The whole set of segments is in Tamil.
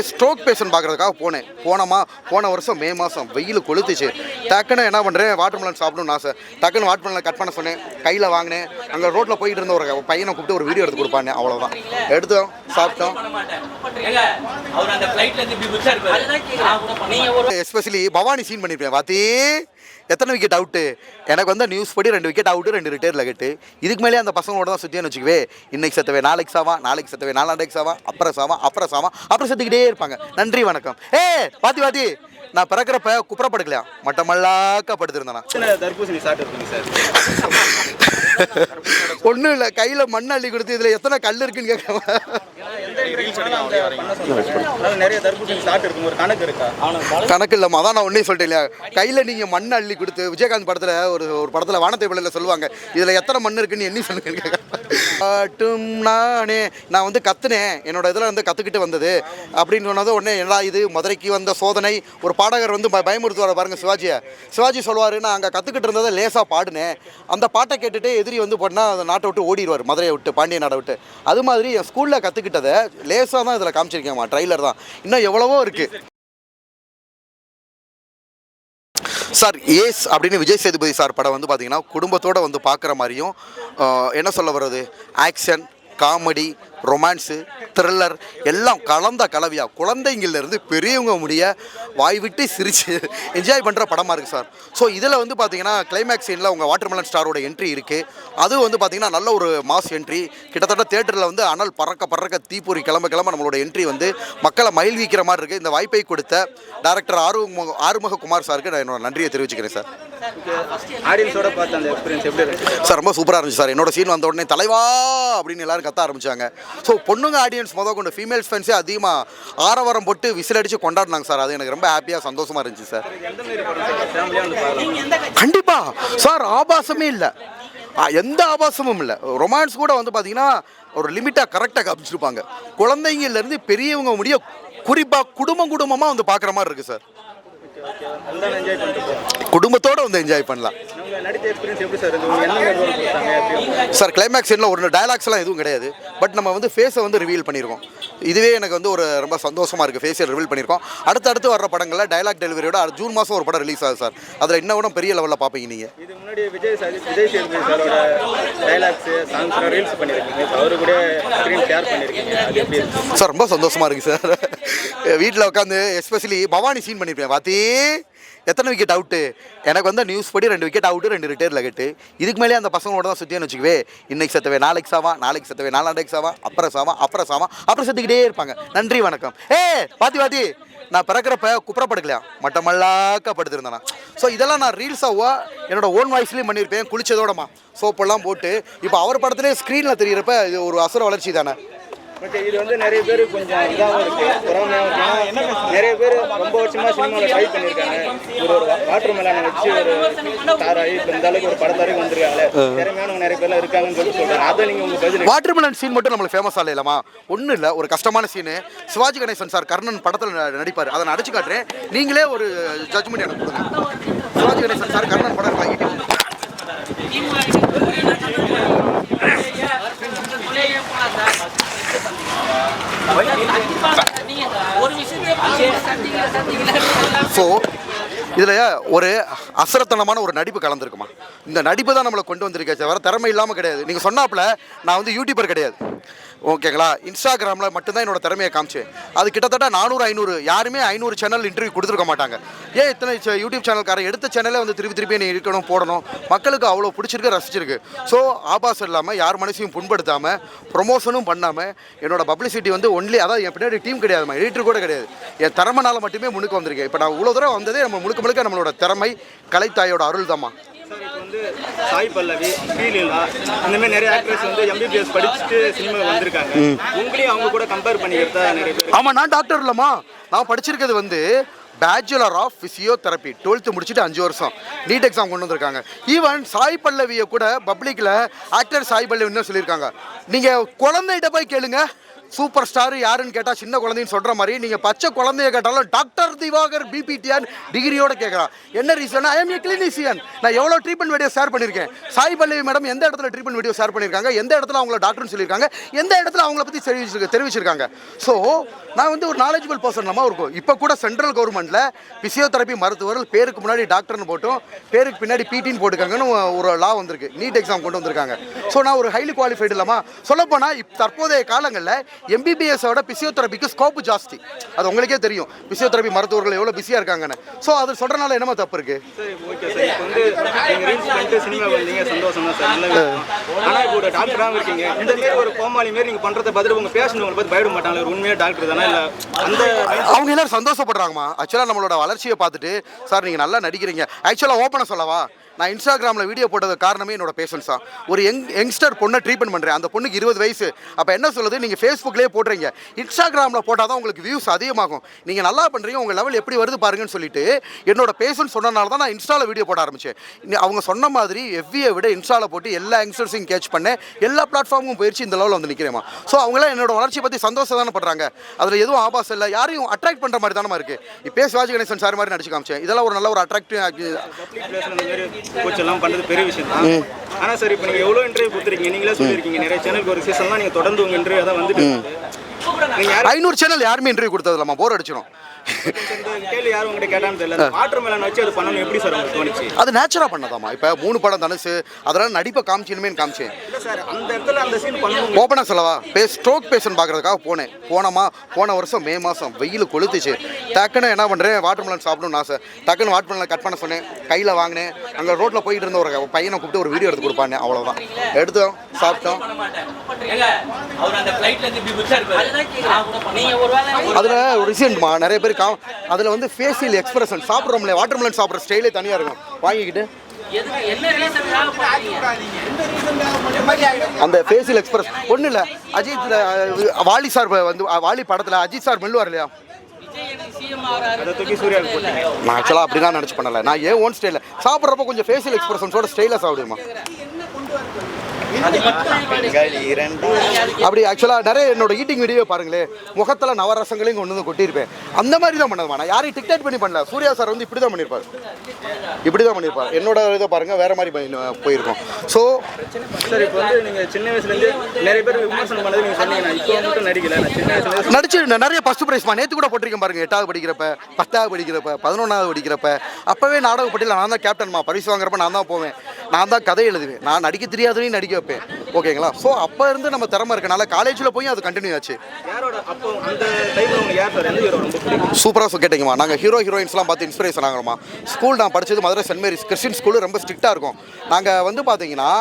ஸ்ட்ரோக் பேஷண்ட் பார்க்குறதுக்காக போன வருஷம் மே மாதம் வெயில் கொளுத்துச்சு. டக்குன்னு என்ன பண்ணுறேன், வாட்டர்மெலன் சாப்பிடணும்னு ஆசை. டக்குன்னு வாட்டர்மெலன் கட் பண்ண சொன்னேன், கையில் வாங்கினேன். அங்கே ரோட்டில் போயிட்டு இருந்த ஒரு பையனை கூப்பிட்டு ஒரு வீடியோ எடுத்து கொடுப்பானே, அவ்வளோதான். எடுத்தோம், சாப்பிட்டோம். எஸ்பெஷலி பவானி சீன் பண்ணியிருப்பேன். வாத்தி எத்தனை விக்கெட் அவுட்டு, எனக்கு வந்து நியூஸ் படி 2 விக்கெட் அவுட்டு, 2 ரிட்டையர் விக்கெட்டு. இதுக்கு மேலே அந்த பசங்களோட தான் சுற்றின்னு வச்சுக்குவே. இன்னைக்கு செத்தவே நாளைக்கு சாவா, நாளைக்கு செத்தவே நாளாண்டைக்கு சாவா, அப்புறம் செத்துக்கிட்டே இருப்பாங்க. நன்றி வணக்கம். வாத்தி நான் பிறக்கிறப்ப குப்புறப்படுக்கலையா, மட்டமல்லாக்க படுத்திருந்தேன். தர்பூசணி சாப்பிட்டு சார். ஒன்றும் இல்லை, கையில் மண் அள்ளி கொடுத்து இதில் எத்தனை கல் இருக்குன்னு கேட்காம நிறைய தர்பூசணி சாப்பிட்டு இருக்கும். ஒரு கணக்கு இருக்கா? கணக்கு இல்லைம்மா, அதான் நான் ஒன்றே சொல்லிட்டேன் இல்லையா. கையில் நீங்கள் மண் அள்ளி கொடுத்து, விஜயகாந்த் படத்தில் ஒரு படத்தில் வானத்தை பிள்ளையில் சொல்லுவாங்க, இதில் எத்தனை மண் இருக்குன்னு எண்ணி சொல்லுங்கன்னு கேட்கும். நான் வந்து கத்துனேன், என்னோட இதில் வந்து கற்றுக்கிட்டு வந்தது அப்படின்னு சொன்னது உடனே என்னடா இது மதுரைக்கு வந்த சோதனை. ஒரு பாடகர் வந்து பயமுறுத்துவார் பாருங்கள் சிவாஜி சொல்லுவார், நான் அங்கே கற்றுக்கிட்டு இருந்ததை லேசாக பாடினேன், அந்த பாட்டை கேட்டுட்டு எதிரி வந்து போனால் அந்த நாட்டை விட்டு ஓடிடுவார், மதுரையை விட்டு, பாண்டிய நாடை விட்டு. அது மாதிரி என் ஸ்கூலில் கற்றுக்கிட்டதை லேசாக தான் இதில் காமிச்சிருக்கேம்மா. ட்ரைலர் தான், இன்னும் எவ்வளவோ இருக்குது சார். ஏஸ் அப்படின்னு விஜய் சேதுபதி சார் படம் வந்து பார்த்தீங்கன்னா குடும்பத்தோடு வந்து பார்க்குற மாதிரியும், என்ன சொல்ல வர்றது, ஆக்ஷன், காமெடி, ரொமான்ஸு, த்ரில்லர் எல்லாம் கலந்த கலவையாக குழந்தைங்கள்லேருந்து பெரியவங்க முடிய வாய் விட்டு சிரித்து என்ஜாய் பண்ணுற படமாக இருக்குது சார். ஸோ இதில் வந்து பார்த்தீங்கன்னா கிளைமேக்ஸ் சீனில் உங்கள் வாட்டர்மெலன் ஸ்டாரோட என்ட்ரி இருக்குது. அதுவும் வந்து பார்த்தீங்கன்னா நல்ல ஒரு மாஸ் என்ட்ரி. கிட்டத்தட்ட தேட்டரில் வந்து அனல் பறக்க தீப்பொறி கிளம்ப நம்மளோட என்ட்ரி வந்து மக்களை மகிழ்விக்கிற மாதிரி இருக்குது. இந்த வாய்ப்பை கொடுத்த டைரக்டர் ஆறுமுக குமார் சாருக்கு நான் என்னோட நன்றியை தெரிவிச்சுக்கிறேன் சார். ஆடியன்ஸோட பார்த்து அந்த எக்ஸ்பீரியன்ஸ் எப்படி இருந்துச்சு சார்? ரொம்ப சூப்பராக இருந்துச்சு சார். என்னோட சீன் வந்த உடனே தலைவா அப்படின்னு எல்லாரும் கத்த ஆரம்பிச்சாங்க. ஸோ பொண்ணுங்க ஆடியன்ஸ் கொண்டு ஃபீமேல்ஸ் ஃபேன்ஸே அதிகமாக ஆரவாரம் போட்டு விசில் அடித்து கொண்டாடினாங்க சார். அது எனக்கு ரொம்ப ஹாப்பியாக சந்தோஷமாக இருந்துச்சு சார். கண்டிப்பாக சார், ஆபாசமே இல்லை, எந்த ஆபாசமும் இல்லை. ரொமான்ஸ் கூட வந்து பார்த்தீங்கன்னா ஒரு லிமிட்டாக கரெக்டாக காமிச்சிருப்பாங்க. குழந்தைங்கள்லேருந்து பெரியவங்க முடிய குறிப்பாக குடும்பமாக வந்து பார்க்குற மாதிரி இருக்குது சார். குடும்பத்தோடு வந்து என்ஜாய் பண்ணலாம் சார். கிளைமேக்ஸ் சீனில் ஒரு டயலாக்ஸ்லாம் எதுவும் கிடையாது, பட் நம்ம வந்து ஃபேஸை வந்து ரிவீல் பண்ணியிருக்கோம். இதுவே எனக்கு வந்து ஒரு ரொம்ப சந்தோஷமாக இருக்குது. ஃபேஸை ரிவீல் பண்ணியிருக்கோம். அடுத்து வர்ற படங்களில் டைலாக் டெலிவரியோட ஜூன் மாதம் ஒரு படம் ரிலீஸ் ஆகுது சார். அதில் இன்னும் கூட பெரிய லெவலில் பார்ப்பீங்க நீங்கள். இது முன்னாடி விஜய் சேதுபதி சாரோட டைலாக்ஸ் சாங்ஸ் ரீல்ஸ் பண்ணியிருக்கீங்க, அவரு கூட ஸ்க்ரீன் ஷேர் பண்ணியிருக்கீங்க, அது எப்படி இருக்கு சார்? ரொம்ப சந்தோஷமாக இருக்குது சார். வீட்டில் உட்காந்து எஸ்பெஷலி பவானி சீன் பண்ணியிருப்பேன். வாத்தி எத்தனை விக்கெட் அவுட்டு, எனக்கு வந்து நியூஸ் படி 2 விக்கெட் அவுட்டு, 2 ரிட்டையர் விக்கெட்டு. இதுக்கு மேலே அந்த பசங்களோட தான் சுற்றின்னு வச்சுக்குவே. இன்னைக்கு செத்தவே நாளைக்கு சாவா, நாளைக்கு செத்தவே நாளாண்டைக்கு சாவா, அப்புறம் செத்துக்கிட்டே இருப்பாங்க. நன்றி வணக்கம். வாத்தி நான் பிறக்கிறப்ப குப்புறப்படுக்கலையா, மட்டமல்லாக்க படுத்திருந்தேன். ஸோ இதெல்லாம் நான் ரீல்ஸாக என்னோட ஓன் வாய்ஸ்லேயும் பண்ணியிருப்பேன். குளிச்சதோடமா சோப்பெல்லாம் போட்டு. இப்போ அவர் படத்துலேயே ஸ்க்ரீனில் தெரிகிறப்ப இது ஒரு அசுர வளர்ச்சி தானே. ஓகே, இது வந்து நிறைய பேர் கொஞ்சம் இதாகவும் இருக்குது, பொறாமையாகவும். நிறைய பேர் ரொம்ப வருஷமாக சினிமாவில் ட்ரை பண்ணியிருக்காங்க. ஒரு வாட்டர்மெலனை வச்சு ஒரு தாராயி இப்போ இந்த அளவுக்கு ஒரு படத்தாரையும் வந்திருக்காங்க. திறமையானவங்க நிறைய பேர்லாம் இருக்காங்கன்னு சொல்கிறாங்க. அதை நீங்கள் உங்கள் பதில். வாட்டர்மெலன் சீன் மட்டும் நம்மளுக்கு ஃபேமஸ் ஆகலாமா? ஒன்றும் இல்லை, ஒரு கஷ்டமான சீனு. சிவாஜி கணேசன் சார் கர்ணன் படத்தில் நடிப்பார். அதை நான் அடிச்சு காட்டுறேன், நீங்களே ஒரு ஜட்ஜ்மெண்ட் எனக்கு கொடுங்க. சிவாஜி கணேசன் சார் கர்ணன் படம் வாங்கிட்டு ஸோ இதில் ஒரு அசரத்தனமான ஒரு நடிப்பு கலந்துருக்குமா. இந்த நடிப்பு தான் நம்மளை கொண்டு வந்திருக்கேன், வேறு திறமை இல்லாமல் கிடையாது. நீங்கள் சொன்னாப்புல நான் வந்து யூடியூபர் கிடையாது, ஓகேங்களா. இன்ஸ்டாகிராமில் மட்டும்தான் என்னோட திறமையை காமிச்சேன். அது கிட்டத்தட்ட 400-500 யாருமே 500 சேனல் இன்டர்வியூ கொடுத்துருக்க மாட்டாங்க. ஏன் இத்தனை யூடியூப் சேனல்காரன் எடுத்த சேனலே வந்து திருப்பி நீ இருக்கணும், போடணும். மக்களுக்கு அவ்வளோ பிடிச்சிருக்கு, ரசிச்சிருக்கு. ஸோ ஆபாசம் இல்லாமல் யார் மனசையும் புண்படுத்தாமல் ப்ரொமோஷனும் பண்ணாமல் என்னோட பப்ளிசிட்டி வந்து ஒன்லி, அதாவது என் பின்னாடி டீம் கிடையாதுமா, எடிட்டர் கூட கிடையாது, என் திறமைனால மட்டுமே முன்னுக்கு வந்திருக்கேன். இப்போ நான் இவ்வளோ தூரம் வந்ததே நம்ம முழுக்க நம்மளோட திறமை, கலைத்தாயோட அருள் தாம்மா. சார், இப்போ வந்து சாய் பல்லவி, ஸ்ரீலீலா, இந்த மாதிரி நிறைய ஆக்ட்ரஸ் வந்து MBBS படிச்சுட்டு சினிமாவில் வந்திருக்காங்க. உங்களையும் அவங்க கூட கம்பேர் பண்ணிக்கிறதா நிறைய பேர். ஆமாம், நான் டாக்டர் இல்லைம்மா. நான் படிச்சிருக்கிறது வந்து பேச்சுலர் ஆஃப் ஃபிசியோதெரப்பி, 12th முடிச்சுட்டு 5 வருஷம் நீட் எக்ஸாம் கொண்டு வந்திருக்காங்க. ஈவன் சாய் பல்லவியை கூட பப்ளிக்கில் ஆக்டர் சாய் பல்லவின்னு சொல்லியிருக்காங்க. நீங்கள் குழந்தைகிட்ட போய் கேளுங்க, சூப்பர் ஸ்டார் யாருன்னு கேட்டால் சின்ன குழந்தைன்னு சொல்கிற மாதிரி நீங்கள் பச்சை குழந்தைய கேட்டாலும் டாக்டர் திவாகர் பிபிடிஆர் டிகிரியோட கேட்குறான். என்ன reason? I M A clinician. நான் எவ்வளோ ட்ரீட்மெண்ட் வீடியோ ஷேர் பண்ணியிருக்கேன். சாய் பல்லவி மேடம் எந்த இடத்துல ட்ரீட்மெண்ட் வீடியோ ஷேர் பண்ணியிருக்காங்க, எந்த இடத்துல அவங்கள டாக்டர்னு சொல்லியிருக்காங்க, எந்த இடத்துல அவங்கள பற்றி தெரிவிச்சிருக்காங்க. ஸோ நான் வந்து ஒரு நாலேஜபிள் பர்சன் நம்ம இருக்கும். இப்போ கூட சென்ட்ரல் கவர்மெண்ட்டில் பிசியோதெரப்பி மருத்துவர்கள் பேருக்கு முன்னாடி டாக்டர்னு போட்டும் பேருக்கு பின்னாடி பிடின்னு போட்டுக்காங்கன்னு ஒரு லா வந்திருக்கு. நீட் எக்ஸாம் கொண்டு வந்திருக்காங்க. ஸோ நான் ஒரு ஹைலி குவாலிஃபைடு இல்லாமல் சொல்லப்போனால் தற்போதைய காலங்களில் எம்பிபிஎஸோட பிசியோதெரபிக்கு ஸ்கோப்பு ஜாஸ்தி. அது உங்களுக்கே தெரியும் பிசியோதெரபி மருத்துவர்கள் எவ்வளோ பிஸியாக இருக்காங்கன்னு. ஸோ அது சொல்கிறனால என்னமா தப்பு இருக்குது? சரி, ஓகே சார். இப்போ வந்து நீங்கள் ரீல்ஸ் பண்ணிட்டு சினிமா வந்தீங்க, சந்தோஷம் தான் சார். ஆனால் இப்போ ஒரு டாக்டராகவும் இருக்கீங்க. இந்த மாரி ஒரு கோமாளி மாரி நீங்கள் பண்ணுறத பார்த்துட்டு உங்கள் பேஷண்ட் உங்களை பார்த்து பயப்பட மாட்டாங்க. ஒரு உண்மையாக டாக்டர் தானே இல்லை அந்த அவங்க எல்லாரும் சந்தோஷப்படுறாங்கம்மா. ஆக்சுவலாக நம்மளோட வளர்ச்சியை பார்த்துட்டு சார் நீங்கள் நல்லா நடிக்கிறீங்க. ஆக்சுவலாக ஓப்பனாக சொல்லவா, நான் இன்ஸ்டாகிராமில் வீடியோ போட்டது காரணமே என்னோட பேஷன்ஸ் தான். ஒரு யங்ஸ்டர் பொண்ணை ட்ரீட்மெண்ட் பண்ணுறேன். அந்த பொண்ணுக்கு 20 வயசு. அப்போ என்ன சொல்லுது, நீங்கள் ஃபேஸ்புக்லேயே போடுறீங்க, இன்ஸ்டாகிராமில் போட்டால் தான் உங்களுக்கு வியூஸ் அதிகமாகும், நீங்கள் நல்லா பண்ணுறீங்க, உங்கள் லெவல் எப்படி வருது பாருங்கன்னு சொல்லிட்டு என்னோட பேஷன்ஸ் சொன்னனால தான் நான் இன்ஸ்டாவில் வீடியோ போட ஆரம்பித்தேன். அவங்க சொன்ன மாதிரி எவ்வியை விட இன்ஸ்டாவில் போட்டு எல்லா யங்ஸ்டர்ஸையும் கேட்ச் பண்ணேன். எல்லா பிளாட்ஃபார்மும் போயிடுச்சு. இந்த லெவலில் வந்து நிற்கிறேமா. ஸோ அவங்களாம் என்னோட வளர்ச்சியை பற்றி சந்தோஷம் தானே படுறாங்க. அதில் எதுவும் ஆபாசம் இல்லை, யாரையும் அட்ராக்ட் பண்ணுற மாதிரி தானே இருக்குது. இப்போ சிவாஜி கணேசன் சார் மாதிரி நடிச்சு காமிச்சேன். இதெல்லாம் ஒரு நல்ல ஒரு அட்ராக்டிவ் கோச்செல்லாம் பண்ணுறது பெரிய விஷயம் தான். ஆனால் சார் இப்போ நீங்கள் எவ்வளோ இன்டர்வியூ கொடுத்துருக்கீங்க, நீங்களே சொல்லியிருக்கீங்க நிறைய சேனலுக்கு ஒரு சீசன்லாம் நீங்கள் தொடர்ந்து உங்கள் இன்டர்வியூ தான் வந்துட்டு 500 சேனல் யாருமே இன்டர்வியூ கொடுத்தது இல்லாமல் போர் அடிச்சிடும். இந்த கேள்வி யாரும் உங்கள்கிட்ட கேட்டான்னு தெரியல. வாட்டர் மெலன் வச்சு அது பண்ணணும் எப்படி சார் உங்களுக்கு தோணுச்சு? அது நேச்சுரலாக பண்ணதாமா. இப்போ 3 படம் தனுசு அதெல்லாம் நடிப்பை காமிச்சினுமே காமிச்சேன். இல்லை சார், அந்த இடத்துல அந்த சீன் பண்ணணும். ஓப்பனாக சொல்லவா, ஸ்ட்ரோக் பேஷண்ட் பார்க்குறதுக்காக போன வருஷம் மே மாதம் வெயில் கொளுத்துச்சு. டக்குன்னு என்ன பண்ணுறேன், வாட்டர் மெலன் சாப்பிடணும்னு ஆசை. டக்குன்னு வாட்டர் மெலன் கட் பண்ண சொன்னேன், கையில் வாங்கினேன். அங்கே ரோட்டில் போயிட்டு இருந்த ஒரு பையனை கூப்பிட்டு ஒரு வீடியோ எடுத்து கொடுப்பாங்க. அவ்வளோதான், எடுத்தோம், சாப்பிட்டோம். அதில் ஒரு ரிசன்ட்மா நிறைய பேர் அதில் வந்து ஃபேஷியல் எக்ஸ்பிரஷன் சாப்பிட்றோம்ல, வாட்டர் மெலன் சாப்பிட்ற ஸ்டைலே தனியாக இருக்கும். வாங்கிக்கிட்டு அந்த ஃபேஷியல் எக்ஸ்பிரஸ் ஒன்றும் இல்லை. அஜித் வாலி சார் வந்து வாலி படத்தில் அஜித் சார் மெல்லுவார் இல்லையா, நான் ஆக்சுவலாக அப்படி தான் நினச்சி பண்ணலை. நான் ஏன் ஓன் ஸ்டைலில் சாப்பிட்றப்ப கொஞ்சம் ஃபேஷியல் எக்ஸ்பிரஷன்ஸோட ஸ்டைலாக சாப்பிடுமா. அப்படி ஆக்சுவலாக நிறைய என்னோட ஈட்டிங் வீடியோ பாருங்களேன், முகத்தில் நவரசங்களையும் கொண்டு வந்து கொட்டியிருப்பேன். அந்த மாதிரி தான் பண்ணதுமா. நான் யாரையும் டிக்டேட் பண்ணி பண்ணல. சூர்யா சார் வந்து இப்படி தான் பண்ணியிருப்பார், என்னோட இதை பாருங்கள் வேறு மாதிரி போயிருக்கோம். ஸோ சார் இப்போ வந்து நீங்கள் சின்ன வயசுலேருந்து நிறைய பேர் விமர்சனம் பண்ணது நீங்கள் சொன்னீங்க. இப்போ மட்டும் நடிக்கல, நான் சின்ன வயசுல நடிச்சு நிறைய ஃபஸ்ட் ப்ரைஸ்மா நேற்று கூட போட்டிருக்கேன் பாருங்க. 8வது படிக்கிறப்ப, 10வது படிக்கிறப்ப, 11வது படிக்கிறப்ப அப்போவே நாடக போட்டியில் நான் தான் கேப்டன்மா. பரிசு வாங்குறப்ப நான் தான் போவேன், நான் தான் கதை எழுதுவேன், நான் நடிக்க தெரியாதவனையும் நடிக்க வைப்பேன். ஓகேங்களா. ஸோ அப்போ இருந்து நம்ம திறமை இருக்கனால காலேஜில் போய் அது கண்டினியூ ஆச்சு. சூப்பராக கேட்டிங்கம்மா. நாங்கள் ஹீரோயின்ஸ்லாம் பார்த்து இன்ஸ்பிரேஷன் ஆகிறோமா. ஸ்கூல் நான் படித்தது Madurai saint Mary's Christian school, ரொம்ப ஸ்ட்ரிக்டாக இருக்கும். நாங்கள் வந்து பார்த்தீங்கன்னா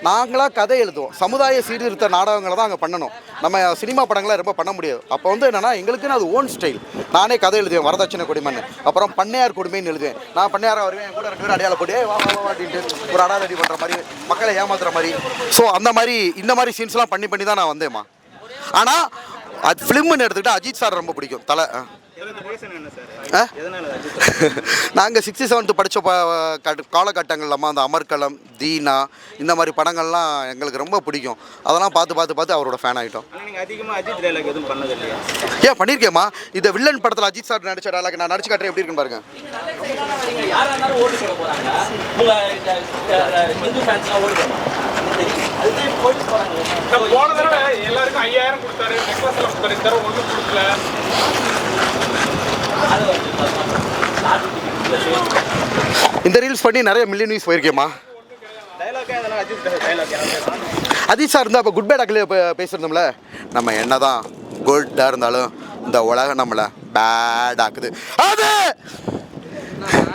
நாங்களாக கதை எழுதுவோம். சமுதாய சீர்திருத்த நாடகங்களை தான் அங்கே பண்ணணும். நம்ம சினிமா படங்களாக ரொம்ப பண்ண முடியாது. அப்போ வந்து என்னென்னா எங்களுக்குன்னு அது ஓன் ஸ்டைல். நானே கதை எழுதுவேன், வரதட்சணை கொடுமைன்னு, அப்புறம் பண்ணையார் கொடுமைன்னு எழுதுவேன். நான் பண்ணையாராக வருவேன், என் கூட 2 பேரும் அடையாள போட்டு வா அப்படின்ட்டு ஒரு அடாதடி பண்ணுற மாதிரி, மக்களை ஏமாத்துற மாதிரி. ஸோ அந்த மாதிரி இந்த மாதிரி சீன்ஸ்லாம் பண்ணி தான் நான் வந்தேம்மா. ஆனால் அது ஃபிலிம்னு எடுத்துக்கிட்டால் அஜித் சார் ரொம்ப பிடிக்கும். தலை நாங்கள் 6th 7th படித்த காலகட்டங்கள்லாமா அந்த அமர்கலம், தீனா இந்த மாதிரி படங்கள்லாம் எங்களுக்கு ரொம்ப பிடிக்கும். அதெல்லாம் பார்த்து அவரோட ஃபேன் ஆகிட்டோம். ஏன் பண்ணியிருக்கேம்மா. இந்த வில்லன் படத்தில் அஜித் சார் நடிச்ச டைலாக் நான் நடிச்சு காட்டுறேன், எப்படி இருக்குன்னு பாருங்க. எல்லாருக்கும் 5000 கொடுத்தாரு, ஒன்றும் கொடுக்கல. இந்த ரீல்ஸ் பண்ணி நிறைய மில்லியன் வியூஸ் போயிருக்கேம்மா. அஜித் சார் இருந்தால் இப்போ குட் பேட் அக்லியே பேசியிருந்தோம்ல, நம்ம என்ன தான் குட்டாக இருந்தாலும் இந்த உலகம் நம்மளை பேட் ஆக்குது. அது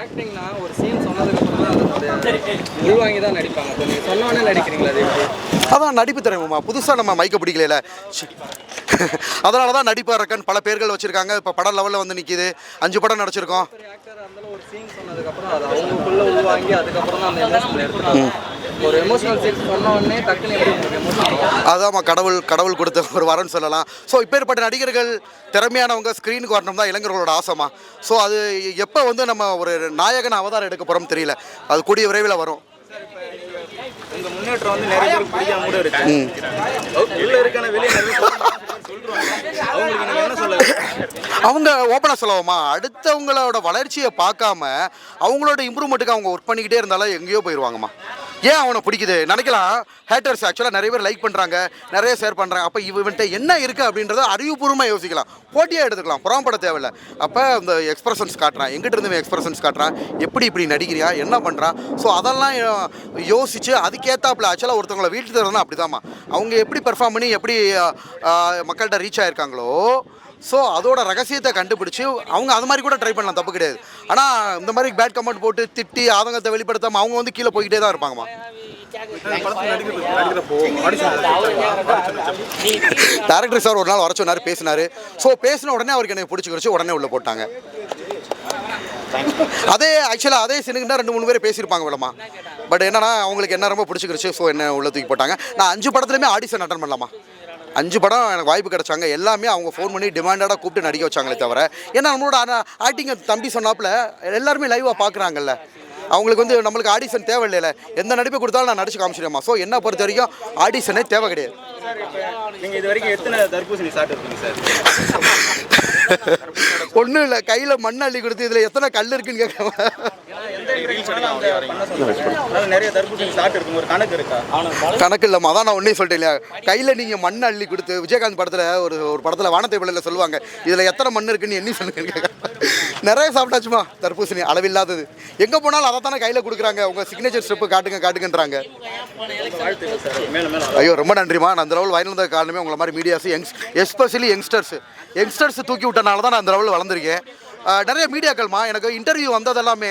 ஆக்டிங்னா ஒரு சீன் சொன்னதுக்கப்புறம் தான் உள்வாங்கி தான் நடிப்பாங்க. நீங்கள் சொன்னோன்னே நடிக்கிறீங்களா? அது அதான் நடிப்பு திறமைமா. புதுசாக நம்ம மைக்க பிடிக்கல, அதனால தான் நடிப்பாக இருக்கன்னு பல பேர்கள் வச்சுருக்காங்க. இப்போ படம் லெவலில் வந்து நிற்கிது. 5 படம் நடிச்சிருக்கோம். ஆக்டர் இருந்தாலும் ஒரு சீன் சொன்னதுக்கப்புறம் அது அவங்களுக்குள்ளே உள்வாங்கி அதுக்கப்புறம் தான் அந்த எமோஷனல் எடுத்துட்டாங்க. ஒரு எமோஷனல் சீன் சொன்ன உடனே டக்குன்னு எப்படி எமோஷனல். அதாம்மா கடவுள் கொடுத்த ஒரு வரன்னு சொல்லலாம். ஸோ இப்பேற்பட்ட நடிகர்கள் திறமையானவங்க ஸ்க்ரீனுக்கு வரணும் தான் இளைஞர்களோட ஆசைமா. ஸோ அது எப்போ வந்து நம்ம ஒரு நாயகன் அவதாரம் எடுக்க போகிறோம் தெரியல. அது கூடிய விரைவில் வரும். உங்க முன்னேற்றம் வந்து நிறைய பேருக்கு பிடிக்காம கூட இருக்கு. உள்ள இருக்கான வெளியே நிறைய சொல்றாங்க. அவங்களுக்கு நீங்க என்ன சொல்ல? அவங்க ஓப்பனாக சொல்லுவோமா, அடுத்தவங்களோட வளர்ச்சியை பார்க்காம அவங்களோட இம்ப்ரூவ்மெண்ட்டுக்கு அவங்க ஒர்க் பண்ணிக்கிட்டே இருந்தாலும் எங்கேயோ போயிடுவாங்கம்மா. ஏன் அவனை பிடிக்குது நினைக்கலாம். ஹேட்டர்ஸ் ஆக்சுவலாக நிறைய பேர் லைக் பண்ணுறாங்க, நிறைய ஷேர் பண்ணுறாங்க. அப்போ இவன்ட்ட என்ன இருக்குது அப்படின்றத அறிவுபூர்வமாக யோசிக்கலாம், போட்டியாக எடுத்துக்கலாம், புறம்பட தேவையில்லை. அப்போ அந்த எக்ஸ்பிரஷன்ஸ் காட்டுறான், எங்கிட்ட இருந்து எக்ஸ்பிரஷன்ஸ் காட்டுறான், எப்படி நடிக்கிறியா, என்ன பண்ணுறான். ஸோ அதெல்லாம் யோசித்து அதுக்கேற்றாப்புல ஆக்சுவலாக ஒருத்தவங்களை வீட்டில் இருந்தால் அப்படி தான்மா அவங்க எப்படி பெர்ஃபார்ம் பண்ணி எப்படி மக்கள்கிட்ட ரீச் ஆகிருக்காங்களோ, ஸோ அதோட ரகசியத்தை கண்டுபிடிச்சி அவங்க அது மாதிரி கூட ட்ரை பண்ணலாம், தப்பு கிடையாது. ஆனால் இந்த மாதிரி பேட் கமெண்ட் போட்டு திட்டி ஆதங்கத்தை வெளிப்படுத்தாமல் அவங்க வந்து கீழே போய்கிட்டே தான் இருப்பாங்கம்மா. டேரக்டர் சார் ஒரு நாள் வர சொன்னார், பேசினார். ஸோ பேசின உடனே அவருக்கு எனக்கு பிடிச்சிக்கிடுச்சு, உடனே உள்ளே போட்டாங்க. அதே ஆக்சுவலாக அதே சின்னுக்குன்னா 2-3 பேர் பேசியிருப்பாங்க விடமா. பட் என்னன்னா அவங்களுக்கு என்ன ரொம்ப பிடிச்சிக்கிடுச்சு, ஸோ என்ன உள்ள தூக்கி போட்டாங்க. நான் 5 படத்துலையுமே ஆடிஷன் அட்டன் பண்ணலாமா. 5 படம் எனக்கு வாய்ப்பு கிடைச்சாங்க. எல்லாமே அவங்க ஃபோன் பண்ணி டிமாண்டடாக கூப்பிட்டு நடிக்க வச்சாங்களே தவிர, ஏன்னா நம்மளோட ஆக்டிங் தம்பி சொன்னாப்புல எல்லாருமே லைவாக பார்க்குறாங்கல்ல, அவங்களுக்கு வந்து நம்மளுக்கு ஆடிஷன் தேவை இல்லைல்ல. எந்த நடிப்பை கொடுத்தாலும் நான் நடிச்சு காமிச்சிடுமா. ஸோ என்ன பொறுத்த வரைக்கும் ஆடிஷனே தேவை கிடையாது. நீங்கள் இது வரைக்கும் எத்தனை தர்பூசணி சாப்பிட்டுருக்கீங்க சார்? ஒன்றும் இல்லை, கையில் மண் அள்ளி கொடுத்து இதில் எத்தனை கல் இருக்குன்னு கேட்குறேன். நிறைய தர்பூசணி சாப்பிட்டு இருக்கும், ஒரு கணக்கு இருக்கா? கணக்கு இல்லைம்மா, அதான் நான் ஒன்றே சொல்லிட்டேன் இல்லையா. கையில் நீங்கள் மண் அள்ளி கொடுத்து, விஜயகாந்த் படத்தில் ஒரு படத்தில் வானத்தை பிள்ளையில் சொல்லுவாங்க, இதில் எத்தனை மண் இருக்குன்னு எண்ணி சொல்லுங்கன்னு கேட்குறேன். நிறைய சாப்பிட்டாச்சுமா தர்பூசணி, அளவில்லாதது. எங்கே போனாலும் அதை தானே கையில் கொடுக்குறாங்க. உங்கள் சிக்னேச்சர் ஸ்டெப்பு காட்டுங்கன்றாங்க. ஐயோ ரொம்ப நன்றிமா. நான் அந்த லெவல் வளர்ந்த காரணமே உங்களை மாதிரி மீடியாஸ், எஸ்பெஷலி யங்ஸ்டர்ஸ் தூக்கி விட்டனால தான் நான் அந்த லெவலில் வளர்ந்துருக்கேன். நிறைய மீடியாக்கள்மா எனக்கு இன்டர்வியூ வந்ததெல்லாமே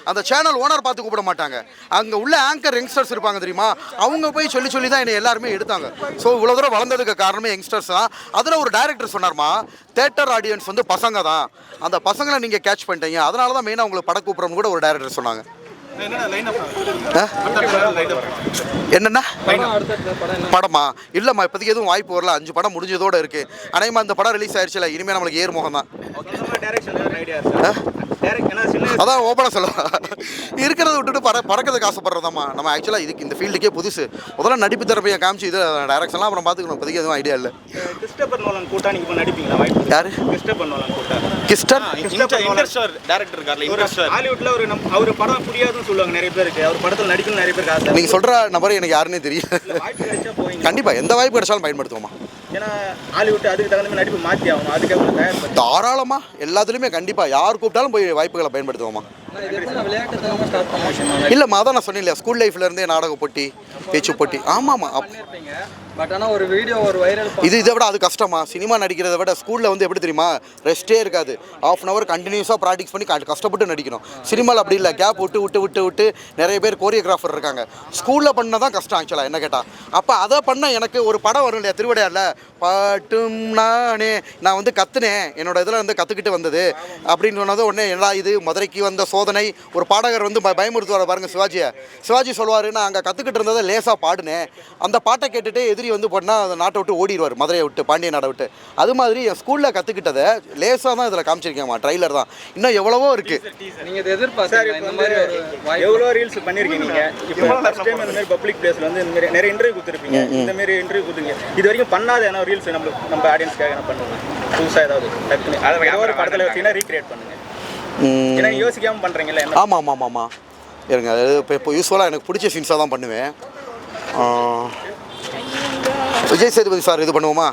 அந்த சேனல் ஓனர் பார்த்து கூப்பிட மாட்டாங்க, அங்கே உள்ள ஆங்கர் யங்ஸ்டர்ஸ் இருப்பாங்க தெரியுமா, அவங்க போய் சொல்லி தான் என்னை எல்லாருமே எடுத்தாங்க. ஸோ இவ்வளோ தூரம் வளர்ந்ததுக்கு காரணமே யங்ஸ்டர்ஸ் தான். அதில் ஒரு டைரக்டர் சொன்னார்மா, தேட்டர் ஆடியன்ஸ் வந்து பசங்க தான், அந்த பசங்களை நீங்கள் கேட்ச் பண்ணிட்டீங்க, அதனால தான் மெயினாக உங்களுக்கு படம் கூப்பிட்றோம்னு கூட ஒரு டைரக்டர் சொன்னாங்க. என்னண்ணா படமா இல்லைம்மா, இப்போதைக்கு எதுவும் வாய்ப்பு வரல. 5 படம் முடிஞ்சதோடு இருக்குது. ஆனால் அந்த படம் ரிலீஸ் ஆயிடுச்சுல, இனிமேல் நம்மளுக்கு ஏறுமுகம் தான். அதான் ஓப்பனாக சொல்லலாம், இருக்கிறத விட்டுட்டு பறக்கிறதுக்கு ஆசைப்படுறதாம்மா. நம்ம ஆக்சுவலாக இதுக்கு இந்த ஃபீல்டுக்கே புதுசு. முதல்ல நடிப்பு திறமையை காமிச்சு இது டைரக்ஷன்லாம் அப்புறம் பார்த்துக்கணும். இப்போதைக்கு எதுவும் ஐடியா இல்லை. யார் அவர் படம் புரியாதுன்னு சொல்லுவாங்க நிறைய பேருக்கு, அவர் படத்தில் நடிக்கணும் நிறைய பேருக்கு ஆசை. நீங்கள் சொல்கிற நபர் எனக்கு யாருன்னே தெரியும். கண்டிப்பாக எந்த வாய்ப்பு கிடைச்சாலும் பயன்படுத்துவோமா. ஏன்னா ஹாலிவுட் அதுக்கு தகுந்த மாதிரி நடிப்பு மாற்றி ஆகணும், அதுக்கப்புறம் தயார் தாராளமாக எல்லாத்துலேயுமே கண்டிப்பாக யார் கூப்பிட்டாலும் போய் வாய்ப்புகளை பயன்படுத்துவோமா. இல்லைம்மா, அதான் நான் சொன்னேன் இல்லையா, ஸ்கூல் லைஃப்லேருந்தே நாடக போட்டி, பேச்சு போட்டி. ஆமாம்மா. பட் ஆனால் ஒரு வீடியோ ஒரு வைரல் இதை விட அது கஷ்டமா. சினிமா நடிக்கிறத விட ஸ்கூலில் வந்து எப்படி தெரியுமா, ரெஸ்ட்டே இருக்காது. ½ hour கண்டினியூஸாக ப்ராக்டிஸ் பண்ணி கஷ்டப்பட்டு நடிக்கணும். சினிமாவில் அப்படி இல்லை, கேப் விட்டு நிறைய பேர் கோரியோகிராஃபர் இருக்காங்க. ஸ்கூலில் பண்ணால் தான் கஷ்டம் ஆக்சுவலாக என்ன கேட்டால். அப்போ அதை பண்ண எனக்கு ஒரு படம் வரும் இல்லையா, திருவிடையாரில் பாட்டும் நானே, நான் வந்து கற்றுனேன், என்னோட இதில் வந்து கற்றுக்கிட்டு வந்தது அப்படின்னு சொன்னது. உடனே எல்லா இது மதுரைக்கு வந்த சோதனை, ஒரு பாடகர் வந்து பயமுறுத்துவார் பாருங்கள் சிவாஜி சொல்லுவார், நான் அங்கே கற்றுக்கிட்டு இருந்ததை லேசாக பாடினேன், அந்த பாட்டை கேட்டுட்டு எதிரி வந்து போனால் அந்த நாட்டை விட்டு ஓடிடுவார், மதுரையை விட்டு, பாண்டிய நாடை விட்டு. அது மாதிரி என் ஸ்கூலில் கற்றுக்கிட்டதை லேசாக தான் இதில் காமிச்சிருக்கேம்மா, ட்ரைலர் தான், இன்னும் எவ்வளவோ இருக்குது. நீங்கள் இதை எதிர்பார்த்தீங்க இந்த மாதிரி எவ்வளோ ரீல்ஸ் பண்ணியிருக்கீங்க நீங்கள்? இப்போ ஃபர்ஸ்ட் டைம் இந்த மாதிரி பப்ளிக் பிளேஸில் வந்து இந்த மாதிரி நிறைய இன்டர்வியூ கொடுத்துருப்பீங்க, இந்த மாதிரி இன்டர்வியூ கொடுத்துருங்க. இது வரைக்கும் பண்ணாத என்ன ரீல்ஸ் நம்ம ஆடியன்ஸ்க்காக என்ன பண்ணுவோம், புதுசாக ஏதாவது ஒரு படத்தில் வச்சிங்கன்னா ரீக்ரியேட் பண்ணுங்க. ஏன்னா யோசிக்காமல் பண்ணுறீங்களா? ஆமாம் இருங்க. இப்போ யூஸ்வலாக எனக்கு பிடிச்ச சீன்ஸாக தான் பண்ணுவேன். விஜய் சேதுபதி சார் இது பண்ணுவோமா,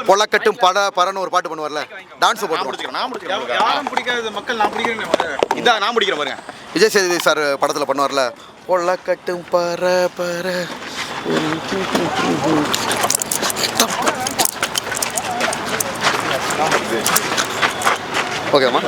பொலக்கட்டும் பரன்னு ஒரு பாட்டு பண்ணுவார்ல, டான்ஸ் போட்டு விஜய் சேதுபதி சார் படத்தில் பண்ணுவார்ல, பொலக்கட்டும் பர ஓகேம்மா.